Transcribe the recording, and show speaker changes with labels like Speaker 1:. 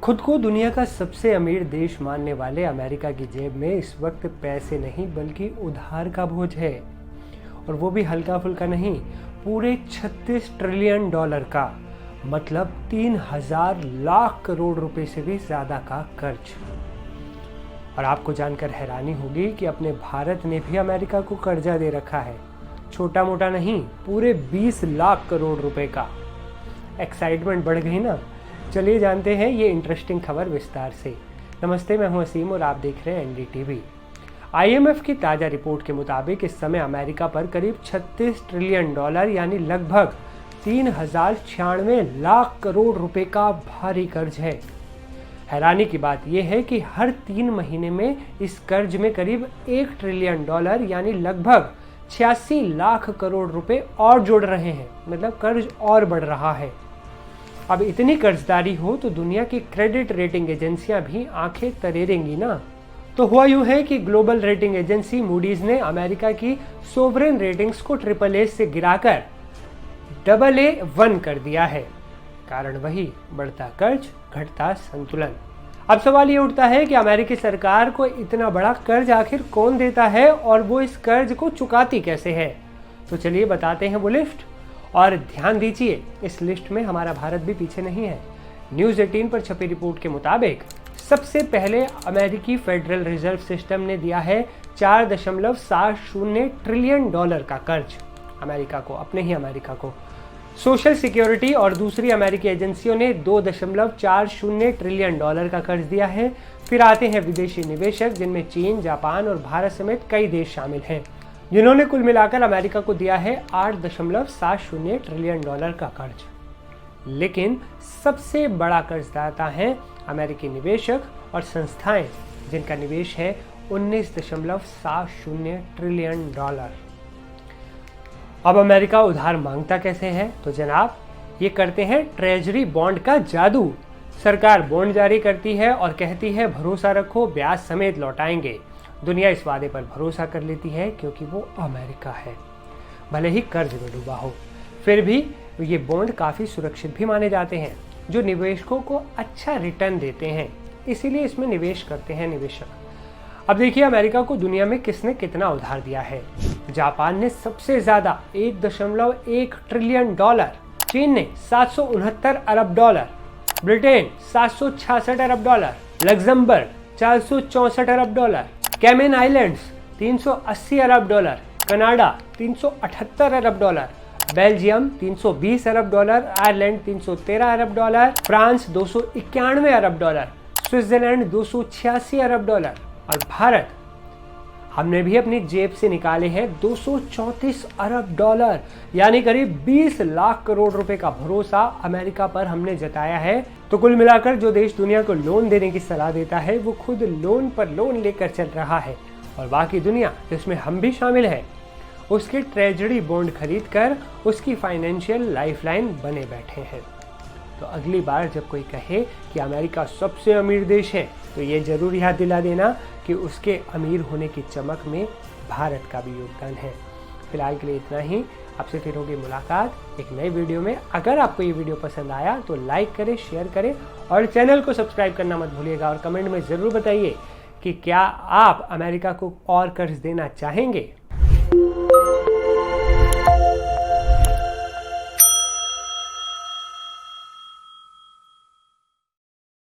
Speaker 1: खुद को दुनिया का सबसे अमीर देश मानने वाले अमेरिका की जेब में इस वक्त पैसे नहीं बल्कि उधार का बोझ है, और वो भी हल्का फुल्का नहीं, पूरे 36 ट्रिलियन डॉलर का, मतलब 3000 लाख करोड़ रुपए से भी ज़्यादा का कर्ज। और आपको जानकर हैरानी होगी कि अपने भारत ने भी अमेरिका को कर्जा दे रखा है, छोटा मोटा नहीं, पूरे 20 लाख करोड़ रुपए का। एक्साइटमेंट बढ़ गई ना? चलिए जानते हैं ये इंटरेस्टिंग खबर विस्तार से। नमस्ते, मैं हूं असीम और आप देख रहे हैं एनडीटीवी। आईएमएफ की ताज़ा रिपोर्ट के मुताबिक इस समय अमेरिका पर करीब 36 ट्रिलियन डॉलर यानी लगभग 3096 लाख करोड़ रुपए का भारी कर्ज है। हैरानी की बात यह है कि हर 3 महीने में इस कर्ज में करीब 1 ट्रिलियन डॉलर यानी लगभग 86 लाख करोड़ रुपए और जुड़ रहे हैं, मतलब कर्ज और बढ़ रहा है। अब इतनी कर्जदारी हो तो दुनिया की क्रेडिट रेटिंग एजेंसियां भी आंखें तरेरेंगी ना। तो हुआ यूं है कि ग्लोबल रेटिंग एजेंसी मूडीज ने अमेरिका की सोवरेन रेटिंग्स को AAA से गिराकर AA1 कर दिया है। कारण वही, बढ़ता कर्ज, घटता संतुलन। अब सवाल ये उठता है कि अमेरिकी सरकार को इतना बड़ा कर्ज आखिर कौन देता है और वो इस कर्ज को चुकाती कैसे है? तो चलिए बताते हैं वो लिस्ट। और ध्यान दीजिए, इस लिस्ट में हमारा भारत भी पीछे नहीं है। न्यूज़ 18 पर छपी रिपोर्ट के मुताबिक सबसे पहले अमेरिकी फेडरल रिजर्व सिस्टम ने दिया है 4.70 ट्रिलियन डॉलर का कर्ज अमेरिका को, अपने ही अमेरिका को। सोशल सिक्योरिटी और दूसरी अमेरिकी एजेंसियों ने 2.40 ट्रिलियन डॉलर का कर्ज दिया है। फिर आते हैं विदेशी निवेशक, जिनमें चीन, जापान और भारत समेत कई देश शामिल हैं, जिन्होंने कुल मिलाकर अमेरिका को दिया है 8.70 ट्रिलियन डॉलर का कर्ज। लेकिन सबसे बड़ा कर्जदाता है अमेरिकी निवेशक और संस्थाएं, जिनका निवेश है 19.70 ट्रिलियन डॉलर। अब अमेरिका उधार मांगता कैसे है? तो जनाब, ये करते हैं ट्रेजरी बॉन्ड का जादू। सरकार बॉन्ड जारी करती है और कहती है भरोसा रखो, ब्याज समेत लौटाएंगे। दुनिया इस वादे पर भरोसा कर लेती है क्योंकि वो अमेरिका है, भले ही कर्ज में डूबा हो। फिर भी ये बॉन्ड काफ़ी सुरक्षित भी माने जाते हैं, जो निवेशकों को अच्छा रिटर्न देते हैं, इसीलिए इसमें निवेश करते हैं निवेशक। अब देखिए अमेरिका को दुनिया में किसने कितना उधार दिया है। जापान ने सबसे ज़्यादा 1.1 ट्रिलियन डॉलर, चीन ने 769 अरब डॉलर, ब्रिटेन 766 अरब डॉलर, लग्जमबर्ग 464 अरब डॉलर, कैमेन आइलैंड्स 380 अरब डॉलर, कनाडा 378 अरब डॉलर, बेल्जियम 320 अरब डॉलर, आयरलैंड 313 अरब डॉलर, फ्रांस 291 अरब डॉलर, स्विट्जरलैंड 286 अरब डॉलर, और भारत, हमने भी अपनी जेब से निकाले हैं 234 अरब डॉलर, यानी करीब 20 लाख करोड़ रुपए का भरोसा अमेरिका पर हमने जताया है। तो कुल मिलाकर जो देश दुनिया को लोन देने की सलाह देता है, वो खुद लोन पर लोन लेकर चल रहा है, और बाकी दुनिया, जिसमें हम भी शामिल हैं, उसके ट्रेजरी बॉन्ड खरीद कर उसकी फाइनेंशियल लाइफलाइन बने बैठे हैं। तो अगली बार जब कोई कहे कि अमेरिका सबसे अमीर देश है, तो ये जरूर याद दिला देना कि उसके अमीर होने की चमक में भारत का भी योगदान है। फिलहाल के लिए इतना ही। आपसे फिर होगी मुलाकात एक नई वीडियो में। अगर आपको ये वीडियो पसंद आया तो लाइक करें, शेयर करें और चैनल को सब्सक्राइब करना मत भूलिएगा। और कमेंट में ज़रूर बताइए कि क्या आप अमेरिका को और कर्ज देना चाहेंगे।